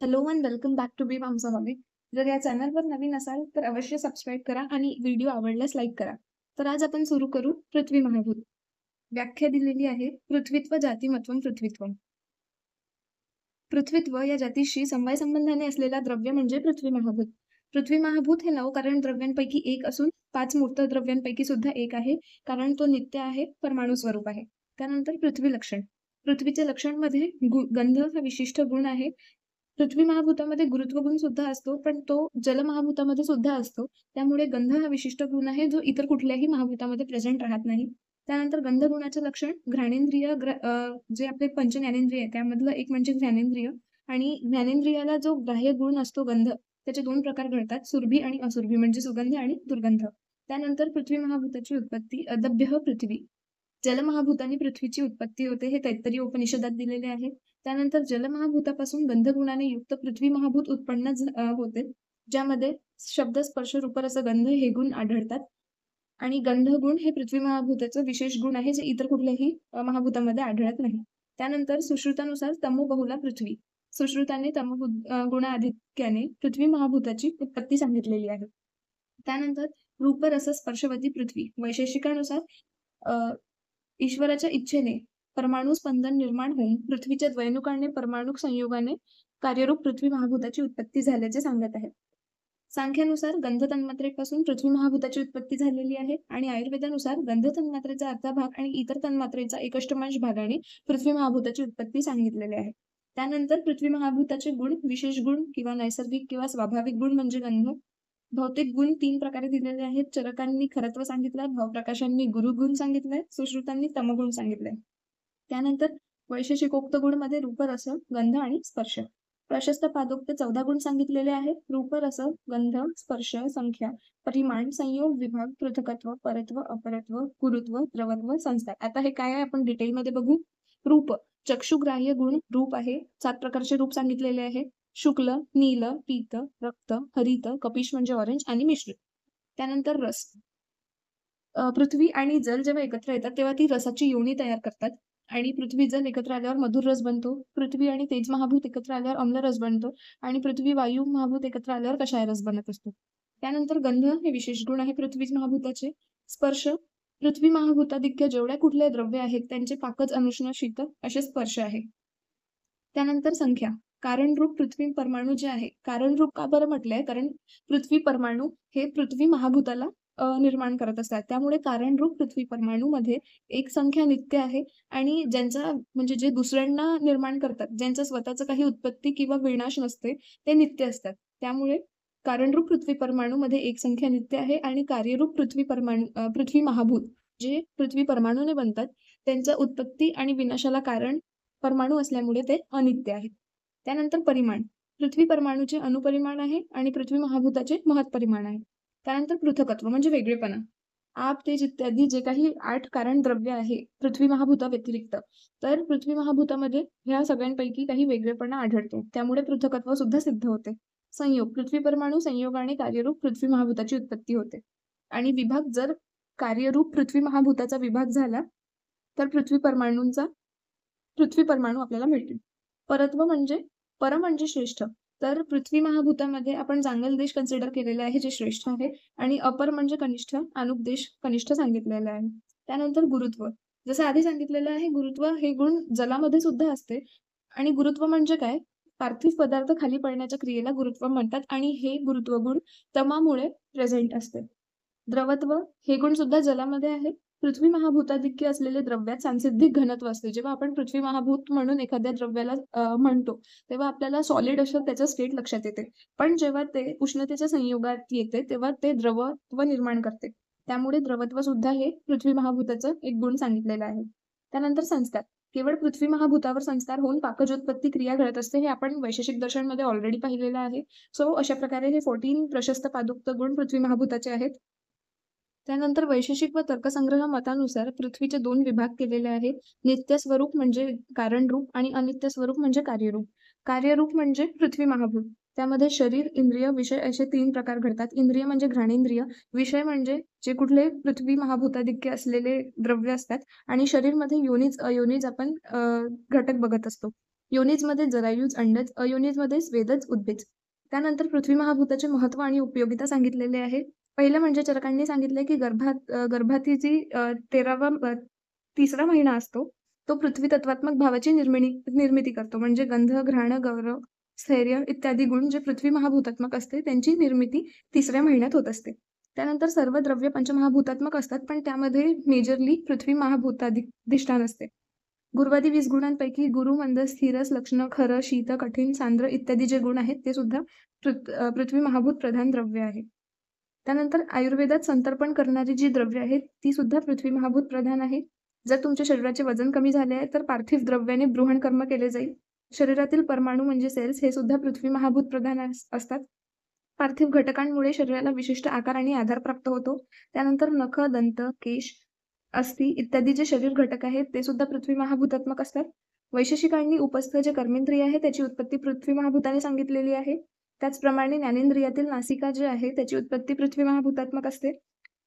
Hello and welcome back to बी आमचा hobby. जर या चॅनलवर नवीन असाल तर अवश्य सबस्क्राईब करा आणि व्हिडिओ आवडल्यास लाईक करा. तर आज आपण सुरू करू पृथ्वी महाभूत. व्याख्या दिलेली आहे पृथ्वीत्व जातिमत्वम पृथ्वीत्वम. पृथ्वीत्व या जातीशी समवाय संबंधाने असलेला द्रव्य म्हणजे पृथ्वी महाभूत. पृथ्वी महाभूत हे 9 कारण द्रव्यांपैकी एक असून 5 मूर्त द्रव्यांपैकी सुद्धा एक आहे, कारण तो नित्य आहे, परमाणु स्वरूप आहे. त्यानंतर पृथ्वी लक्षण. पृथ्वीचे लक्षणमध्ये गंध हा विशिष्ट गुण आहे. पृथ्वी महाभूतामध्ये गुरुत्व गुण सुद्धा असतो, पण तो जलमहाभूतामध्ये सुद्धा असतो. त्यामुळे गंध हा विशिष्ट गुण आहे, जो इतर कुठल्याही महाभूतामध्ये प्रेझेंट राहत नाही. त्यानंतर गंधगुणाचे लक्षण घ्राणेंद्रिय जे आपले पंचज्ञानेंद्रिय आहे, त्यामधलं एक म्हणजे ज्ञानेंद्रिय आणि ज्ञानेंद्रियाला जो ग्राह्य गुण असतो गंध, त्याचे 2 प्रकार घडतात, सुरभी आणि असुरभी म्हणजे सुगंधी आणि दुर्गंध. त्यानंतर पृथ्वी महाभूताची उत्पत्ती अदभ्यः पृथ्वी. जलमहाभूताने पृथ्वीची उत्पत्ती होते, हे तैत्तरीय उपनिषदात दिलेले आहे. त्यानंतर जलमहाभूतापासून गंधगुणाने युक्त पृथ्वी महाभूत उत्पन्न होते, ज्यामध्ये शब्द, स्पर्श, रूप, रस, गंध हे गुण आढळतात. आणि गंधगुण हे पृथ्वी महाभूताचं विशेष गुण आहे, जे इतर कुठल्याही महाभूतामध्ये आढळत नाही. त्यानंतर सुश्रुतानुसार तमोबहुला पृथ्वी. सुश्रुताने गुणाधिक्याने पृथ्वी महाभूताची उत्पत्ती सांगितलेली आहे. त्यानंतर रूप, रस, स्पर्शवती पृथ्वी. वैशेषिकानुसार ईश्वराच्या इच्छेने परमाणु स्पंदन निर्माण होऊन पृथ्वीच्या द्वैनुकाने परमाणु संयोगाने कार्यरूप पृथ्वी महाभूताची उत्पत्ती झाल्याचे सांगत आहे. सांख्यानुसार गंध तन्मात्रेपासून पृथ्वी महाभूताची उत्पत्ती झालेली आहे आणि आयुर्वेदानुसार गंध तन्मात्रेचा अर्धा भाग आणि इतर तन्मात्रेचा एकष्टमांश भागाने पृथ्वी महाभूताची उत्पत्ती सांगितलेली आहे. त्यानंतर पृथ्वी महाभूताचे गुण, विशेष गुण किंवा नैसर्गिक किंवा स्वाभाविक गुण म्हणजे गंध. भौतिक गुण 3 प्रकारे दिलेले आहेत. चरकांनी खरत्व सांगितलंय, भावप्रकाशांनी गुरुगुण सांगितलंय, सुश्रुतांनी तमगुण सांगितलंय. त्यानंतर वैशेषिकोक्त गुणमध्ये रूप, रस, गंध आणि स्पर्श. प्रशस्त पादोक्त 14 गुण सांगितलेले आहेत. रूप, रस, गंध, स्पर्श, संख्या, परिमाण, संयोग, विभाग, पृथकत्व, परत्व, अपरत्व, गुरुत्व, द्रवत्व, संस्कार. आता हे काय आहे आपण डिटेलमध्ये बघू. रूप, चक्षुग्राह्य गुण रूप आहे. 7 प्रकारचे रूप सांगितलेले आहे. शुक्ल, नील, पीत, रक्त, हरित, कपिश म्हणजे ऑरेंज आणि मिश्र. त्यानंतर रस. पृथ्वी आणि जल जेव्हा एकत्र येतात तेव्हा ती रसाची योनी तयार करतात आणि पृथ्वी जल एकत्र आल्यावर मधुर रस बनतो. पृथ्वी आणि तेज महाभूत एकत्र आल्यावर अम्ल रस बनतो आणि पृथ्वी वायू महाभूत एकत्र आल्यावर कषाय रस बनत असतो. त्यानंतर गंध हे विशेष गुण आहे पृथ्वी महाभूताचे. स्पर्श, पृथ्वी महाभूताधिक्य जेवढ्या कुठले द्रव्य आहेत त्यांचे पाकज, अनुष्ण, शीत असे स्पर्श आहे. त्यानंतर संख्या. कारणरूप पृथ्वी परमाणू जे आहे, कारणरूप का बरं म्हटलंय, कारण पृथ्वी परमाणू हे पृथ्वी महाभूताला निर्माण करत असतात. त्यामुळे कारणरूप पृथ्वी परमाणूमध्ये एक संख्या नित्य आहे आणि ज्यांचा म्हणजे जे दुसऱ्यांना निर्माण करतात, ज्यांचं स्वतःचं काही उत्पत्ती किंवा विनाश नसते, ते नित्य असतात. त्यामुळे कारणरूप पृथ्वी परमाणूमध्ये एक संख्या नित्य आहे आणि कार्यरूप पृथ्वी महाभूत जे पृथ्वी परमाणूने बनतात, त्यांचं उत्पत्ती आणि विनाशाला कारण परमाणू असल्यामुळे ते अनित्य आहेत. त्यानंतर परिमाण. पृथ्वी परमाणूचे अणुपरिमाण आहे आणि पृथ्वी महाभूताचे महत्परिमाण आहे. त्यानंतर पृथकत्व म्हणजे वेगळेपणा. आप, तेज इत्यादी जे काही 8 कारण द्रव्य आहे पृथ्वी महाभूताव्यतिरिक्त, तर पृथ्वी महाभूतामध्ये ह्या सगळ्यांपैकी काही वेगळेपणा आढळतो. त्यामुळे पृथकत्व सुद्धा सिद्ध होते. संयोग. पृथ्वी परमाणू संयोगाने कार्यरूप पृथ्वी महाभूताची उत्पत्ती होते. आणि विभाग. जर कार्यरूप पृथ्वी महाभूताचा विभाग झाला तर पृथ्वी परमाणू आपल्याला मिळतील. परत्व म्हणजे पर म्हणजे श्रेष्ठ. तर पृथ्वी महाभूतामध्ये आपण जांगल देश कन्सिडर केलेले आहे जे श्रेष्ठ आहे आणि अपर म्हणजे कनिष्ठ, अनुप देश कनिष्ठ सांगितलेला आहे. त्यानंतर गुरुत्व. जसं आधी सांगितलेलं आहे, गुरुत्व हे गुण जलामध्ये सुद्धा असते आणि गुरुत्व म्हणजे काय? पार्थिव पदार्थ खाली पडण्याच्या क्रियेला गुरुत्व म्हणतात आणि हे गुरुत्व गुण तमामुळे प्रेझेंट असते. द्रवत्व हे गुण सुद्धा जलामध्ये आहे. पृथ्वी महाभूताधिक्य असलेले द्रव्यात सांसिद्धिक घनत्व असते. जेव्हा आपण पृथ्वी महाभूत म्हणून एखाद्या द्रव्याला म्हणतो, तेव्हा आपल्याला सॉलिड असं त्याचं स्टेट लक्षात येते. पण जेव्हा ते उष्णतेच्या संयोगात येते, तेव्हा ते द्रवत्व निर्माण करते. त्यामुळे द्रवत्व सुद्धा हे पृथ्वी महाभूताचं एक गुण सांगितलेलं आहे. त्यानंतर संस्कार. केवळ पृथ्वी महाभूतावर संस्कार होऊन पाकजोत्पत्ती क्रिया घडत असते. हे आपण वैशेषिक दर्शनमध्ये ऑलरेडी पाहिलेलं आहे. सो अशा प्रकारे हे 14 प्रशस्त पादुक्त गुण पृथ्वी महाभूताचे आहेत. त्यानंतर वैशेषिक व तर्कसंग्रह मतानुसार पृथ्वीचे 2 विभाग केलेले आहेत. नित्य स्वरूप म्हणजे कारणरूप आणि अनित्य स्वरूप म्हणजे कार्यरूप. कार्यरूप म्हणजे पृथ्वी महाभूत. त्यामध्ये शरीर, इंद्रिय, विषय असे 3 प्रकार घडतात. इंद्रिय म्हणजे घ्राणेंद्रिय, विषय म्हणजे जे कुठले पृथ्वी महाभूताधिक्य असलेले द्रव्य असतात आणि शरीरमध्ये योनीज, अयोनीज आपण घटक बघत असतो. योनीजमध्ये जरायुज, अंडज, अयोनीजमध्ये स्वेदज, उद्भिज. त्यानंतर पृथ्वी महाभूताचे महत्त्व आणि उपयोगिता सांगितलेले आहे. पहिलं म्हणजे चरकांनी सांगितलंय की गर्भातील जी 3रा महिना असतो, तो पृथ्वी तत्वात्मक भावाची निर्मिती करतो. म्हणजे गंध, घ्राण, गौरव, स्थैर्य इत्यादी गुण जे पृथ्वी महाभूतात्मक असते, त्यांची निर्मिती 3ऱ्या महिन्यात होत असते. त्यानंतर सर्व द्रव्य पंचमहाभूतात्मक असतात, पण त्यामध्ये मेजरली पृथ्वी महाभूताधिष्ठान असते. गुरुवादी 20 गुणांपैकी गुरु, मंद, स्थिरस, लक्षण, खरं, शीत, कठीण, सांद्र इत्यादी जे गुण आहेत ते सुद्धा पृथ्वी महाभूत प्रधान द्रव्य आहे. त्यानंतर आयुर्वेदात संतर्पण करणारी जी द्रव्य आहेत ती सुद्धा पृथ्वी महाभूत प्रधान आहे. जर तुमच्या शरीराचे वजन कमी झाले आहे तर पार्थिव द्रव्याने बृहण कर्म केले जाईल. शरीरातील परमाणू म्हणजे सेल्स हे सुद्धा पृथ्वी महाभूत प्रधान असतात. पार्थिव घटकांमुळे शरीराला विशिष्ट आकार आणि आधार प्राप्त होतो. त्यानंतर नख, दंत, केश, अस्थि इत्यादी जे शरीर घटक आहेत ते सुद्धा पृथ्वी महाभूतात्मक असतात. वैशेषिक आणि उपस्थ जे कर्मेंद्रिय आहे त्याची उत्पत्ती पृथ्वी महाभूताने सांगितलेली आहे. त्याचप्रमाणे ज्ञानेंद्रियातील नासिका जे आहे त्याची उत्पत्ती पृथ्वी महाभूतात्मक असते.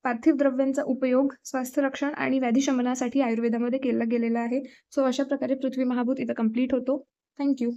पार्थिव द्रव्यांचा उपयोग स्वास्थ्य रक्षण आणि व्याधी शमनासाठी आयुर्वेदामध्ये केला गेलेला आहे. सो अशा प्रकारे पृथ्वी महाभूत इथं कंप्लीट होतो. Thank you.